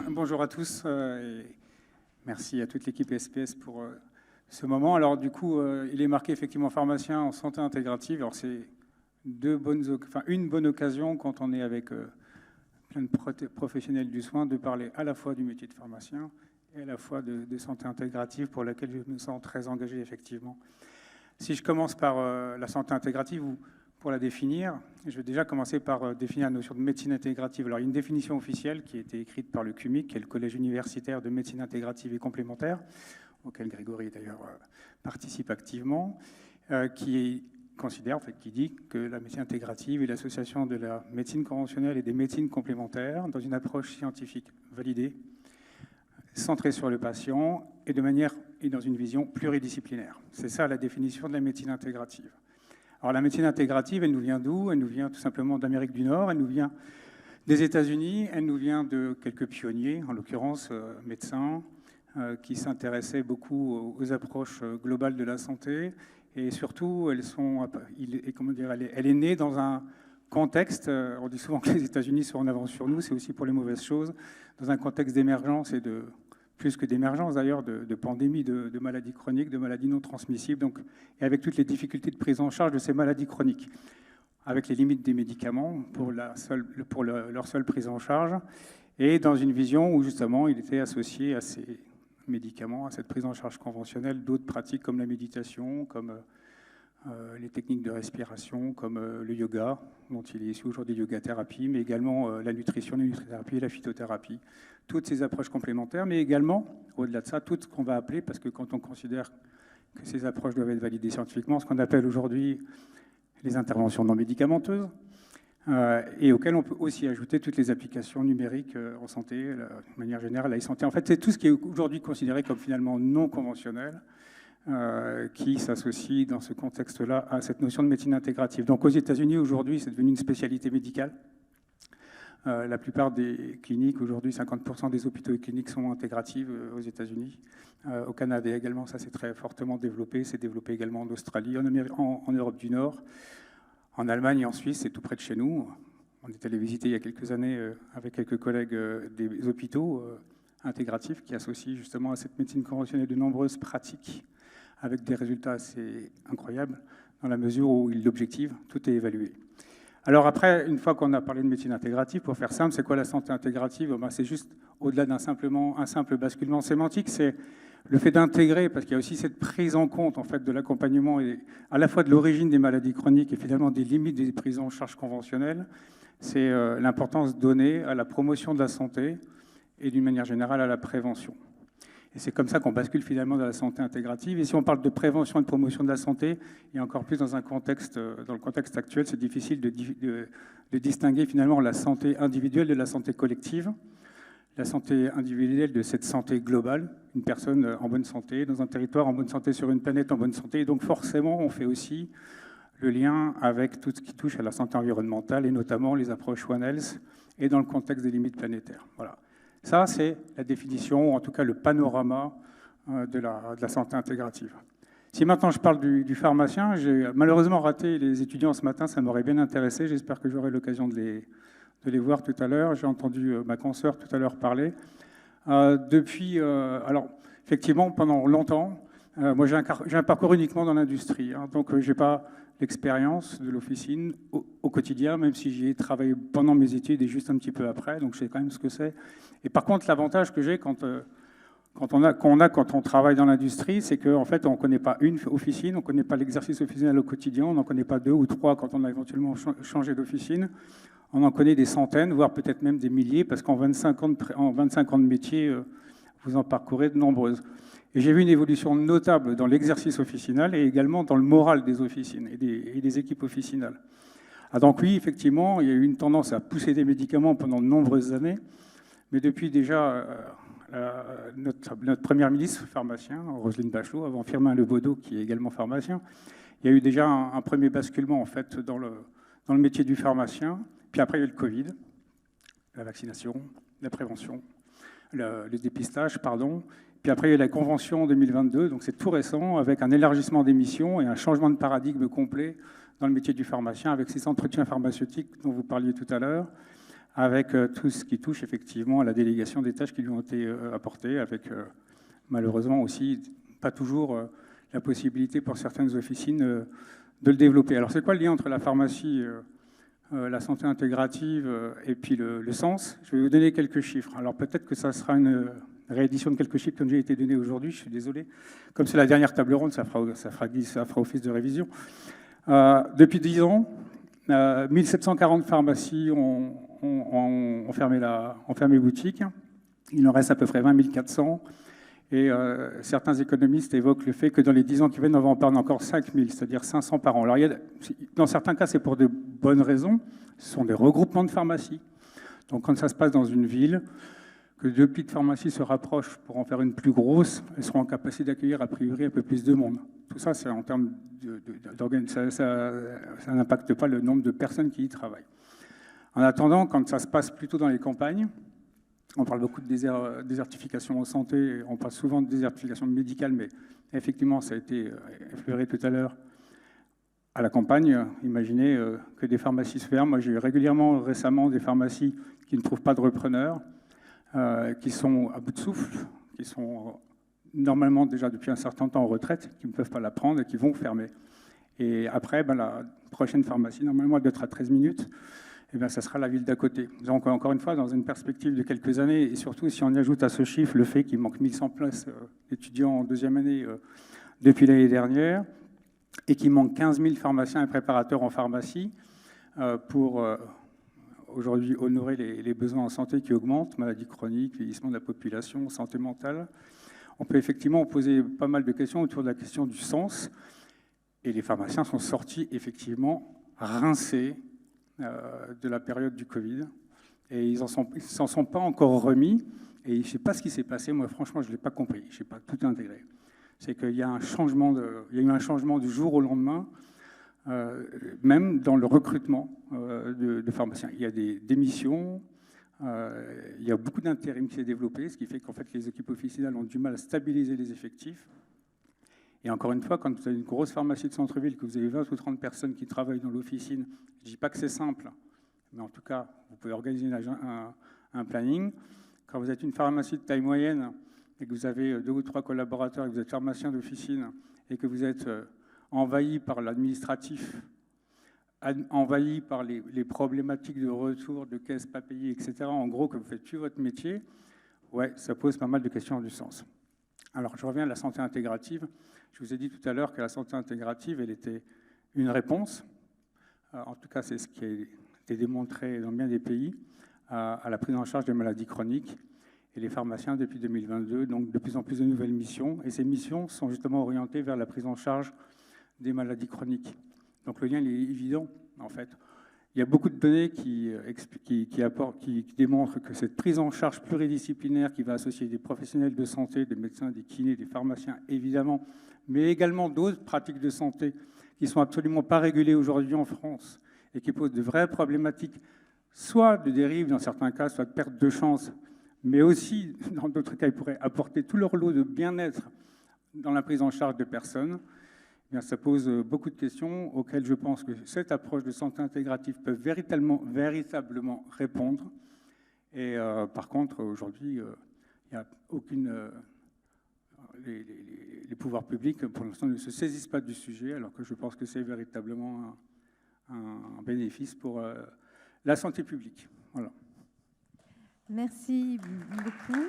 Bonjour à tous et merci à toute l'équipe SPS pour ce moment. Alors du coup, il est marqué effectivement pharmacien en santé intégrative. Alors c'est une bonne occasion quand on est avec plein de professionnels du soin de parler à la fois du métier de pharmacien et à la fois de santé intégrative pour laquelle je me sens très engagé effectivement. Si je commence par la santé intégrative ou pour la définir, je vais déjà commencer par définir la notion de médecine intégrative. Alors, il y a une définition officielle qui a été écrite par le CUMIC, qui est le Collège universitaire de médecine intégrative et complémentaire, auquel Grégory d'ailleurs participe activement, qui considère, en fait, qui dit que la médecine intégrative est l'association de la médecine conventionnelle et des médecines complémentaires dans une approche scientifique validée, centrée sur le patient et dans une vision pluridisciplinaire. C'est ça la définition de la médecine intégrative. Alors la médecine intégrative, elle nous vient d'où? Elle nous vient tout simplement d'Amérique du Nord, elle nous vient des États-Unis, elle nous vient de quelques pionniers, en l'occurrence médecins, qui s'intéressaient beaucoup aux approches globales de la santé. Et surtout, elle est née dans un contexte, on dit souvent que les États-Unis sont en avance sur nous, c'est aussi pour les mauvaises choses, dans un contexte d'émergence et plus que d'émergence d'ailleurs, de pandémie, de maladies chroniques, de maladies non transmissibles, donc, et avec toutes les difficultés de prise en charge de ces maladies chroniques, avec les limites des médicaments pour leur seule prise en charge, et dans une vision où justement il était associé à ces médicaments, à cette prise en charge conventionnelle, d'autres pratiques comme la méditation, comme les techniques de respiration, comme le yoga, dont il est issu aujourd'hui yoga thérapie, mais également la nutrition, la nutrithérapie et la phytothérapie. Toutes ces approches complémentaires, mais également, au-delà de ça, tout ce qu'on va appeler, parce que quand on considère que ces approches doivent être validées scientifiquement, ce qu'on appelle aujourd'hui les interventions non médicamenteuses, et auxquelles on peut aussi ajouter toutes les applications numériques en santé, de manière générale, la e-santé. En fait, c'est tout ce qui est aujourd'hui considéré comme finalement non conventionnel, qui s'associe dans ce contexte-là à cette notion de médecine intégrative. Donc aux États-Unis, aujourd'hui, c'est devenu une spécialité médicale. La plupart des cliniques, aujourd'hui, 50% des hôpitaux et cliniques sont intégratives aux États-Unis. Au Canada également, ça s'est très fortement développé. C'est développé également en Australie, en Europe du Nord, en Allemagne et en Suisse, c'est tout près de chez nous. On est allé visiter il y a quelques années avec quelques collègues des hôpitaux intégratifs qui associent justement à cette médecine conventionnelle de nombreuses pratiques avec des résultats assez incroyables dans la mesure où l'objectif, tout est évalué. Alors après, une fois qu'on a parlé de médecine intégrative, pour faire simple, c'est quoi la santé intégrative? C'est juste au-delà d'un simple basculement sémantique, c'est le fait d'intégrer, parce qu'il y a aussi cette prise en compte en fait, de l'accompagnement et à la fois de l'origine des maladies chroniques et finalement des limites des prises en charge conventionnelles, c'est l'importance donnée à la promotion de la santé et d'une manière générale à la prévention. Et c'est comme ça qu'on bascule finalement dans la santé intégrative. Et si on parle de prévention et de promotion de la santé, et encore plus dans le contexte actuel, c'est difficile de distinguer finalement la santé individuelle de la santé collective. La santé individuelle de cette santé globale, une personne en bonne santé, dans un territoire en bonne santé, sur une planète en bonne santé. Et donc forcément, on fait aussi le lien avec tout ce qui touche à la santé environnementale, et notamment les approches One Health, et dans le contexte des limites planétaires. Voilà. Ça, c'est la définition, ou en tout cas le panorama de la santé intégrative. Si maintenant je parle du pharmacien, j'ai malheureusement raté les étudiants ce matin, ça m'aurait bien intéressé, j'espère que j'aurai l'occasion de les voir tout à l'heure. J'ai entendu ma consoeur tout à l'heure parler. Alors, effectivement, pendant longtemps, moi j'ai un parcours uniquement dans l'industrie, donc je n'ai pas l'expérience de l'officine au quotidien, même si j'y ai travaillé pendant mes études et juste un petit peu après, donc je sais quand même ce que c'est. Et par contre, l'avantage que j'ai quand on travaille dans l'industrie, c'est qu'en fait, on ne connaît pas une officine, on ne connaît pas l'exercice officinal au quotidien, on n'en connaît pas 2 ou 3 quand on a éventuellement changé d'officine. On en connaît des centaines, voire peut-être même des milliers, parce qu'en 25 ans de métier, vous en parcourez de nombreuses. Et j'ai vu une évolution notable dans l'exercice officinal et également dans le moral des officines et des équipes officinales. Donc oui, effectivement, il y a eu une tendance à pousser des médicaments pendant de nombreuses années, mais depuis déjà notre première ministre pharmacien, Roselyne Bachelot, avant Firmin Lebaudot, qui est également pharmacien, il y a eu déjà un premier basculement en fait, dans le métier du pharmacien. Puis après, il y a eu le Covid, la vaccination, la prévention, le dépistage, pardon. Puis après, il y a eu la Convention 2022, donc c'est tout récent, avec un élargissement des missions et un changement de paradigme complet dans le métier du pharmacien, avec ces entretiens pharmaceutiques dont vous parliez tout à l'heure, avec tout ce qui touche effectivement à la délégation des tâches qui lui ont été apportées, avec malheureusement aussi pas toujours la possibilité pour certaines officines de le développer. Alors c'est quoi le lien entre la pharmacie, la santé intégrative et puis le sens? Je vais vous donner quelques chiffres. Alors peut-être que ça sera une réédition de quelques chiffres qui ont déjà été donnés aujourd'hui, je suis désolé. Comme c'est la dernière table ronde, ça fera office de révision. Depuis 10 ans, 1740 pharmacies ont fermé boutique. Il en reste à peu près 20 400. Et certains économistes évoquent le fait que dans les 10 ans qui viennent, on va en perdre encore 5000, c'est-à-dire 500 par an. Alors, dans certains cas, c'est pour de bonnes raisons. Ce sont des regroupements de pharmacies. Donc, quand ça se passe dans une ville, que deux petites pharmacies se rapprochent pour en faire une plus grosse, elles seront en capacité d'accueillir a priori un peu plus de monde. Tout ça, c'est en termes d'organisation, ça n'impacte pas le nombre de personnes qui y travaillent. En attendant, quand ça se passe plutôt dans les campagnes, on parle beaucoup de désertification en santé, on parle souvent de désertification médicale, mais effectivement, ça a été effleuré tout à l'heure. À la campagne, imaginez que des pharmacies se ferment. Moi, j'ai eu récemment des pharmacies qui ne trouvent pas de repreneurs, qui sont à bout de souffle, qui sont normalement déjà depuis un certain temps en retraite, qui ne peuvent pas la prendre et qui vont fermer. Et après, la prochaine pharmacie, normalement, elle doit être à 13 minutes. Eh ça sera la ville d'à côté. Donc, encore une fois, dans une perspective de quelques années, et surtout si on y ajoute à ce chiffre le fait qu'il manque 1100 places d'étudiants en deuxième année depuis l'année dernière, et qu'il manque 15 000 pharmaciens et préparateurs en pharmacie pour aujourd'hui honorer les besoins en santé qui augmentent, maladies chroniques, vieillissement de la population, santé mentale, on peut effectivement poser pas mal de questions autour de la question du sens. Et les pharmaciens sont sortis effectivement rincés de la période du Covid. Et ils ne s'en sont pas encore remis. Et je ne sais pas ce qui s'est passé. Moi, franchement, je ne l'ai pas compris. Je n'ai pas tout intégré. C'est qu'il y a eu un changement du jour au lendemain, même dans le recrutement de pharmaciens. Il y a des démissions, il y a beaucoup d'intérim qui s'est développé, ce qui fait qu'en fait, les équipes officinales ont du mal à stabiliser les effectifs. Et encore une fois, quand vous avez une grosse pharmacie de centre-ville, que vous avez 20 ou 30 personnes qui travaillent dans l'officine, je ne dis pas que c'est simple, mais en tout cas, vous pouvez organiser un planning. Quand vous êtes une pharmacie de taille moyenne et que vous avez 2 ou 3 collaborateurs, et que vous êtes pharmacien d'officine et que vous êtes envahi par l'administratif, envahi par les problématiques de retour, de caisses pas payées, etc., en gros, que vous ne faites plus votre métier, ouais, ça pose pas mal de questions du sens. Alors, je reviens à la santé intégrative. Je vous ai dit tout à l'heure que la santé intégrative, elle était une réponse, en tout cas, c'est ce qui a été démontré dans bien des pays, à la prise en charge des maladies chroniques. Et les pharmaciens, depuis 2022, donc de plus en plus de nouvelles missions. Et ces missions sont justement orientées vers la prise en charge des maladies chroniques. Donc le lien il est évident, en fait. Il y a beaucoup de données qui démontrent que cette prise en charge pluridisciplinaire qui va associer des professionnels de santé, des médecins, des kinés, des pharmaciens, évidemment, mais également d'autres pratiques de santé qui ne sont absolument pas régulées aujourd'hui en France et qui posent de vraies problématiques, soit de dérive dans certains cas, soit de perte de chance, mais aussi, dans d'autres cas, ils pourraient apporter tout leur lot de bien-être dans la prise en charge de personnes. Bien, ça pose beaucoup de questions auxquelles je pense que cette approche de santé intégrative peut véritablement répondre. Et par contre, aujourd'hui, il n'y a aucune... les pouvoirs publics, pour l'instant, ne se saisissent pas du sujet, alors que je pense que c'est véritablement un bénéfice pour la santé publique. Voilà. Merci beaucoup.